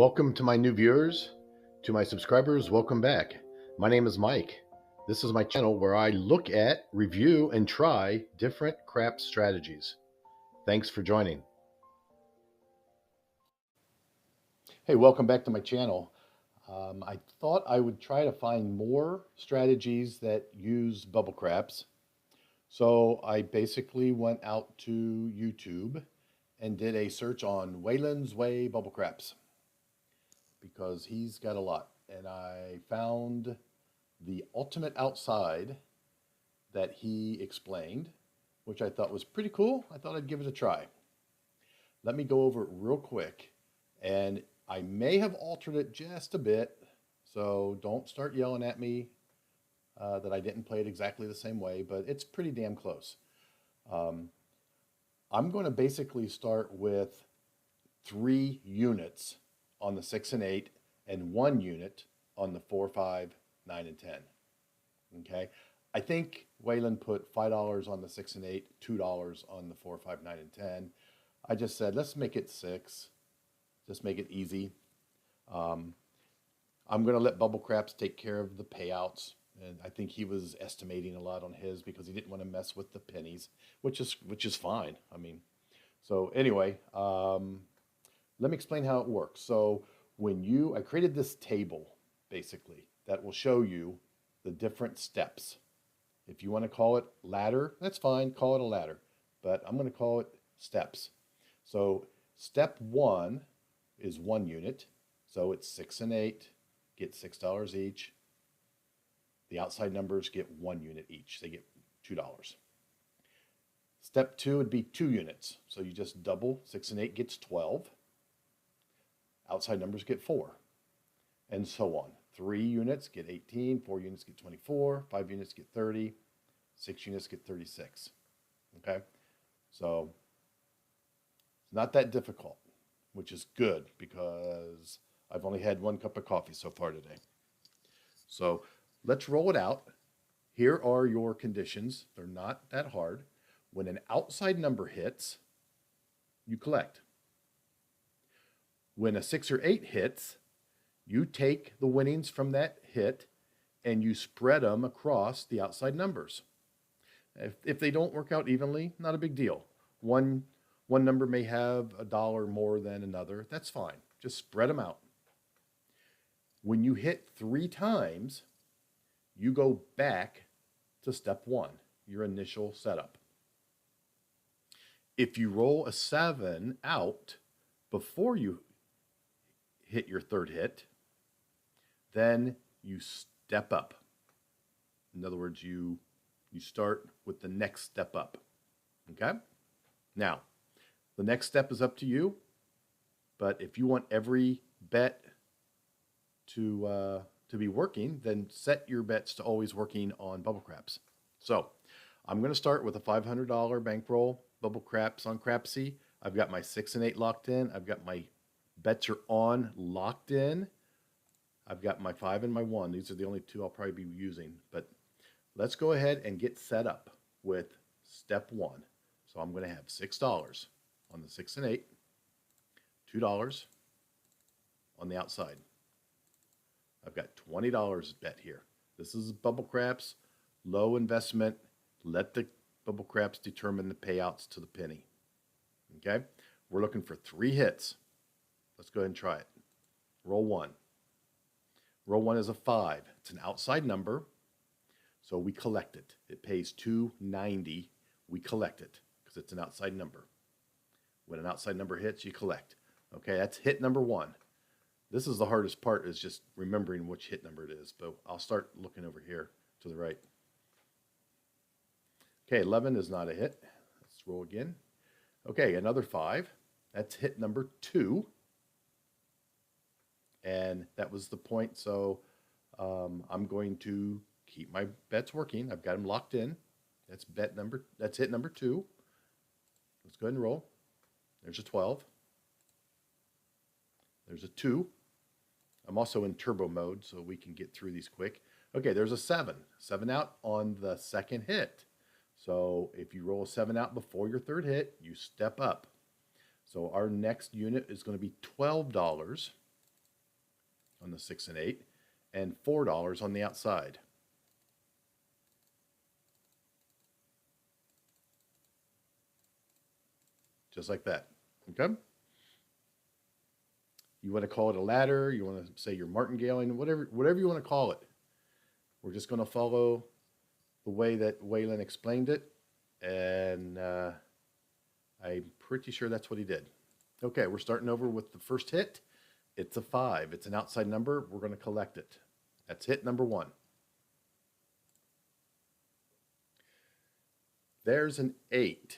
Welcome to my new viewers, to my subscribers, welcome back. My name is Mike. This is my channel where I look at, review, and try different craps strategies. Thanks for joining. Hey, welcome back to my channel. I thought I would try to find more strategies that use bubble craps. So I basically went out to YouTube and did a search on Waylon's Way bubble craps, because he's got a lot. And I found the ultimate outside that he explained, which I thought was pretty cool. I thought I'd give it a try. Let me go over it real quick. And I may have altered it just a bit, so don't start yelling at me that I didn't play it exactly the same way, but it's pretty damn close. I'm going to basically start with 3 units on the 6 and 8 and 1 unit on the 4, 5, 9, and 10. Okay. I think Waylon put $5 on the 6 and 8, $2 on the 4, 5, 9, and 10. I just said, let's make it 6. Just make it easy. I'm going to let Bubble Craps take care of the payouts. And I think he was estimating a lot on his because he didn't want to mess with the pennies, which is fine. I mean, so anyway, let me explain how it works. So I created this table basically that will show you the different steps. If you want to call it ladder, that's fine, call it a ladder, but I'm going to call it steps. So step 1 is 1 unit. So it's 6 and 8, get $6 each. The outside numbers get 1 unit each. They get $2. Step 2 would be 2 units. So you just double 6 and 8 gets 12. Outside numbers get 4, and so on. 3 units get 18, 4 units get 24, 5 units get 30, 6 units get 36. Okay, so it's not that difficult, which is good because I've only had 1 cup of coffee so far today. So let's roll it out. Here are your conditions. They're not that hard. When an outside number hits, you collect. When a 6 or 8 hits, you take the winnings from that hit and you spread them across the outside numbers. If they don't work out evenly, not a big deal. One number may have $1 more than another. That's fine. Just spread them out. When you hit 3 times, you go back to step 1, your initial setup. If you roll a 7 out before you hit your 3rd hit, then you step up. In other words, you start with the next step up. Okay? Now, the next step is up to you, but if you want every bet to be working, then set your bets to always working on bubble craps. So I'm going to start with a $500 bankroll bubble craps on Crapsy. I've got my 6 and 8 locked in. I've got my bets are on locked in. I've got my 5 and my 1. These are the only 2 I'll probably be using. But let's go ahead and get set up with step 1. So I'm going to have $6 on the 6 and 8, $2 on the outside. I've got $20 bet here. This is bubble craps, low investment. Let the bubble craps determine the payouts to the penny. Okay? We're looking for 3 hits. Let's go ahead and try it. Roll 1. Roll 1 is a 5. It's an outside number, so we collect it. It pays $2.90. We collect it because it's an outside number. When an outside number hits, you collect. Okay, that's hit number 1. This is the hardest part, is just remembering which hit number it is, but I'll start looking over here to the right. Okay, 11 is not a hit. Let's roll again. Okay, another 5. That's hit number 2. And that was the point, so I'm going to keep my bets working. I've got them locked in. That's hit number 2. Let's go ahead and roll. There's a 12. There's a 2. I'm also in turbo mode, so we can get through these quick. Okay, there's a 7. 7 out on the 2nd hit. So if you roll a 7 out before your 3rd hit, you step up. So our next unit is going to be $12. on the 6 and 8, and $4 on the outside. Just like that. Okay? You want to call it a ladder, you want to say you're martingaling, whatever you want to call it. We're just going to follow the way that Waylon explained it, and I'm pretty sure that's what he did. Okay, we're starting over with the first hit. It's a 5. It's an outside number. We're going to collect it. That's hit number 1. There's an 8.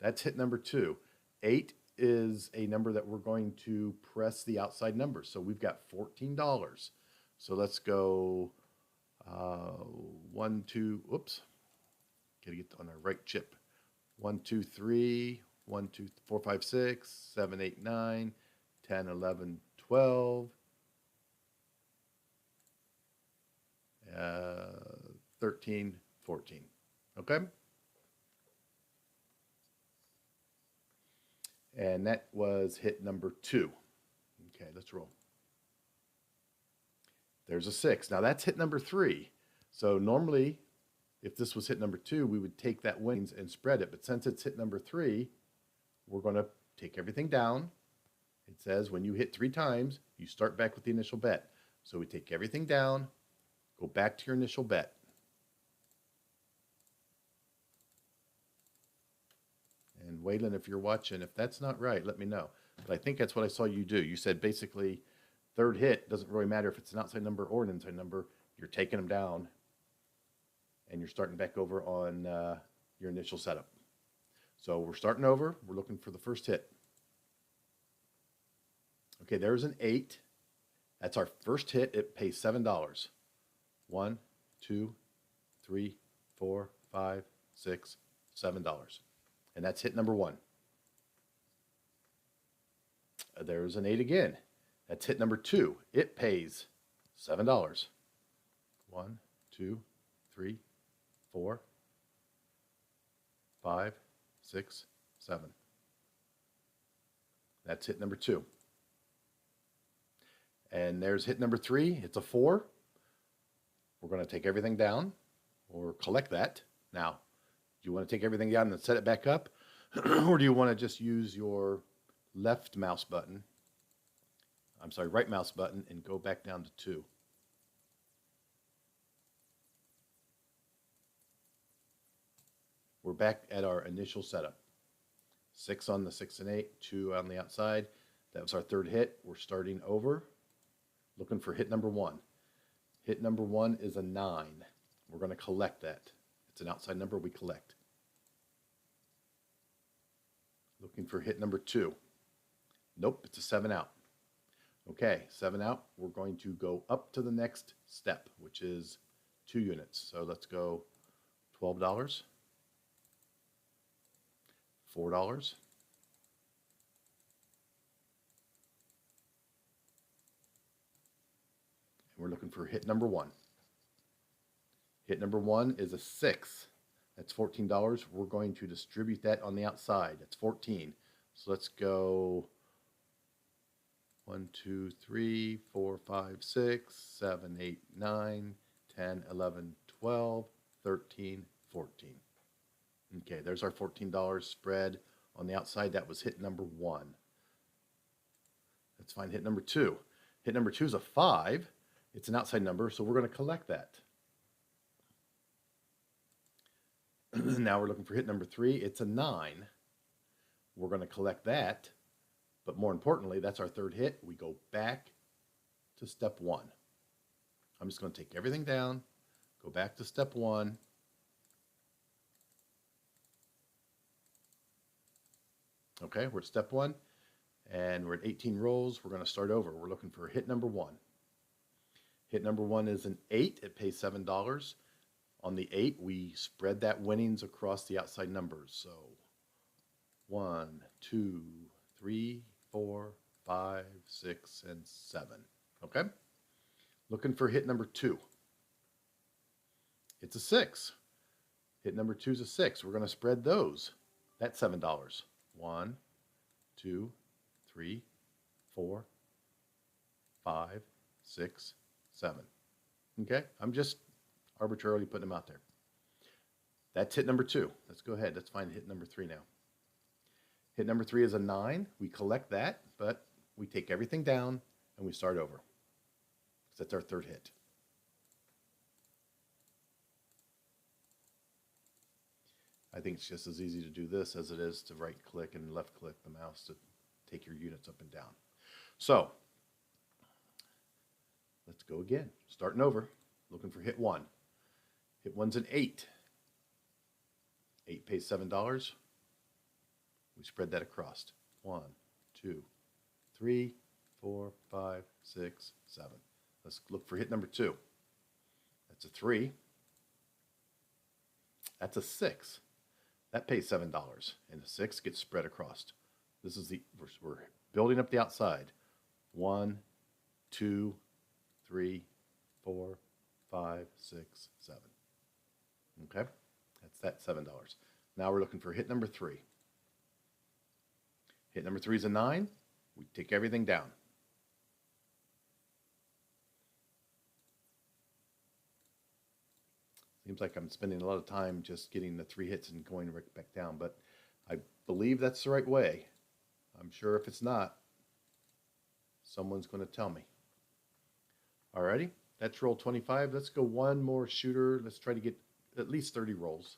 That's hit number 2. 8 is a number that we're going to press the outside number. So we've got $14. So let's go 1, 2, oops. Gotta get on our right chip. 1, 2, 3, 1, 2, 4, 5, 6, 7, 8, 9, 10, 11, 12, 13, 14. Okay? And that was hit number 2. Okay, let's roll. There's a 6. Now that's hit number 3. So normally, if this was hit number 2, we would take that winnings and spread it. But since it's hit number 3, we're going to take everything down. It says when you hit 3 times, you start back with the initial bet. So we take everything down, go back to your initial bet. And Waylon, if you're watching, if that's not right, let me know. But I think that's what I saw you do. You said basically third hit, doesn't really matter if it's an outside number or an inside number. You're taking them down, and you're starting back over on your initial setup. So we're starting over. We're looking for the first hit. Okay, there's an 8. That's our first hit. It pays $7. 1, 2, 3, 4, 5, 6, $7. And that's hit number 1. There's an 8 again. That's hit number 2. It pays $7. 1, 2, 3, 4, 5, 6, 7. That's hit number 2. And there's hit number 3. It's a 4. We're going to take everything down or collect that. Now, do you want to take everything down and set it back up? Or do you want to just use your right mouse button and go back down to 2? We're back at our initial setup. 6 on the 6 and 8, 2 on the outside. That was our third hit. We're starting over, looking for hit number 1. Hit number 1 is a 9. We're going to collect that. It's an outside number we collect. Looking for hit number 2. Nope, it's a 7 out. Okay, 7 out. We're going to go up to the next step, which is 2 units. So let's go $12, $4, and we're looking for hit number 1. Hit number 1 is a 6. That's $14. We're going to distribute that on the outside. That's 14. So let's go 1, 2, 3, 4, 5, 6, 7, 8, 9, 10, 11, 12, 13, 14. Okay, there's our $14 spread on the outside. That was hit number 1. Let's find hit number 2. Hit number 2 is a 5. It's an outside number, so we're going to collect that. Now we're looking for hit number 3. It's a 9. We're going to collect that. But more importantly, that's our third hit. We go back to step 1. I'm just going to take everything down, go back to step 1. Okay, we're at step 1, and we're at 18 rolls. We're going to start over. We're looking for hit number 1. Hit number 1 is an 8. It pays $7. On the 8, we spread that winnings across the outside numbers. So 1, 2, 3, 4, 5, 6, and 7. Okay? Looking for hit number 2. It's a 6. Hit number 2 is a 6. We're going to spread those. That's $7. 1, 2, 3, 4, 5, 6, 7. Okay, I'm just arbitrarily putting them out there. That's hit number 2. Let's go ahead. Let's find hit number 3 now. Hit number 3 is a 9. We collect that, but we take everything down and we start over. That's our third hit. I think it's just as easy to do this as it is to right click and left click the mouse to take your units up and down. So let's go again. Starting over, looking for hit 1. Hit 1's an 8. 8 pays $7. We spread that across. 1, 2, 3, 4, 5, 6, 7. Let's look for hit number 2. That's a 3. That's a 6. That pays $7, and the 6 gets spread across. This is we're building up the outside. 1, 2, 3, 4, 5, 6, 7. Okay, that's that $7. Now we're looking for hit number 3. Hit number 3 is a 9. We take everything down. Seems like I'm spending a lot of time just getting the 3 hits and going right back down, but I believe that's the right way. I'm sure if it's not, someone's going to tell me. Alrighty, that's roll 25. Let's go one more shooter. Let's try to get at least 30 rolls.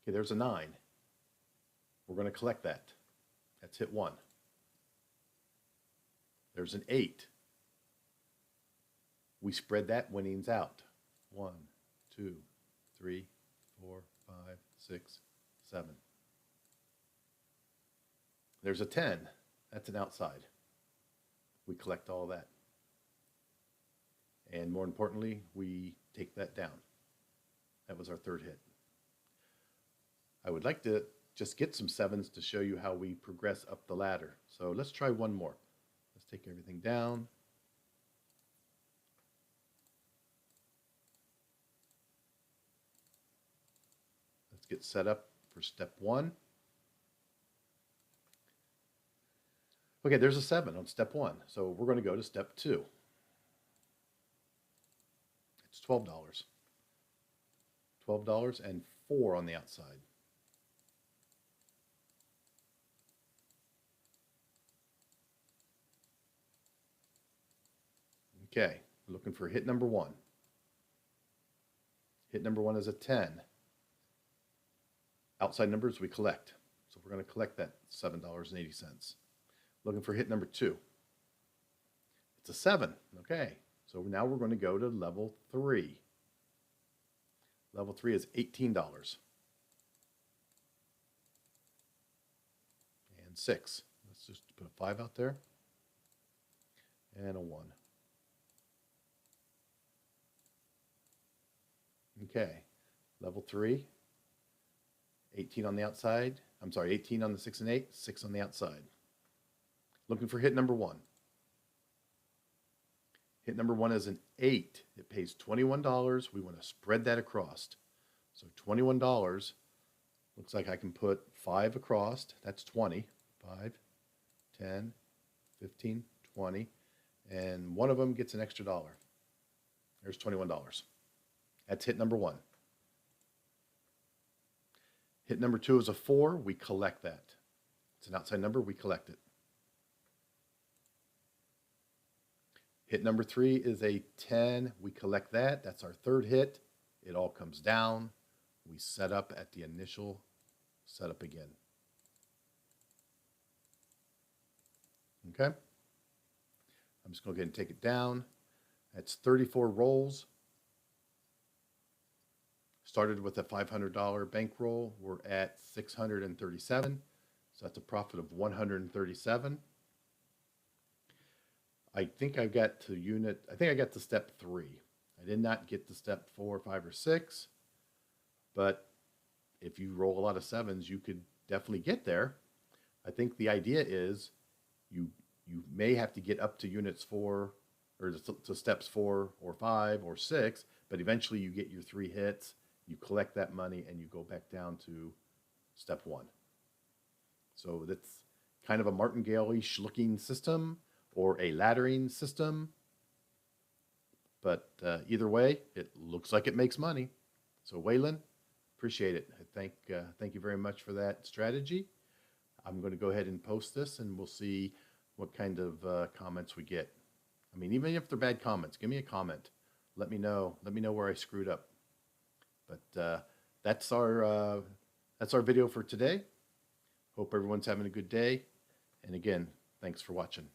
Okay, there's a 9. We're going to collect that. That's hit 1. There's an 8. We spread that winnings out. 1, 2, 3, 4, 5, 6, 7. There's a 10. That's an outside. We collect all that. And more importantly, we take that down. That was our third hit. I would like to just get some 7s to show you how we progress up the ladder. So let's try one more. Let's take everything down. Let's get set up for step 1. Okay, there's a 7 on step 1. So we're going to go to step 2. It's $12. $12 and 4 on the outside. Okay, we're looking for hit number 1. Hit number 1 is a 10. Outside numbers we collect. So we're going to collect that $7.80. Looking for hit number 2. It's a 7. Okay, so now we're going to go to level 3. Level 3 is $18. And 6. Let's just put a 5 out there. And a 1. Okay, level 3. 18 on the outside. I'm sorry, 18 on the 6 and 8. 6 on the outside. Looking for hit number 1. Hit number 1 is an 8. It pays $21. We want to spread that across. So $21. Looks like I can put 5 across. That's 20. 5, 10, 15, 20. And one of them gets an extra $1. There's $21. That's hit number 1. Hit number 2 is a 4. We collect that. It's an outside number. We collect it. Hit number 3 is a 10. We collect that. That's our third hit. It all comes down. We set up at the initial setup again. Okay? I'm just going to go ahead and take it down. That's 34 rolls. Started with a $500 bankroll. We're at 637. So that's a profit of 137. I think I got to step 3. I did not get to step 4, 5, or 6. But if you roll a lot of 7s, you could definitely get there. I think the idea is you may have to get up to units 4 or to steps 4 or 5 or 6, but eventually you get your 3 hits, you collect that money, and you go back down to step 1. So that's kind of a martingale-ish looking system. or a laddering system. But either way, it looks like it makes money. So Waylon, appreciate it. Thank you very much for that strategy. I'm going to go ahead and post this, and we'll see what kind of comments we get. I mean, even if they're bad comments, give me a comment. Let me know. Let me know where I screwed up. But that's our video for today. Hope everyone's having a good day. And again, thanks for watching.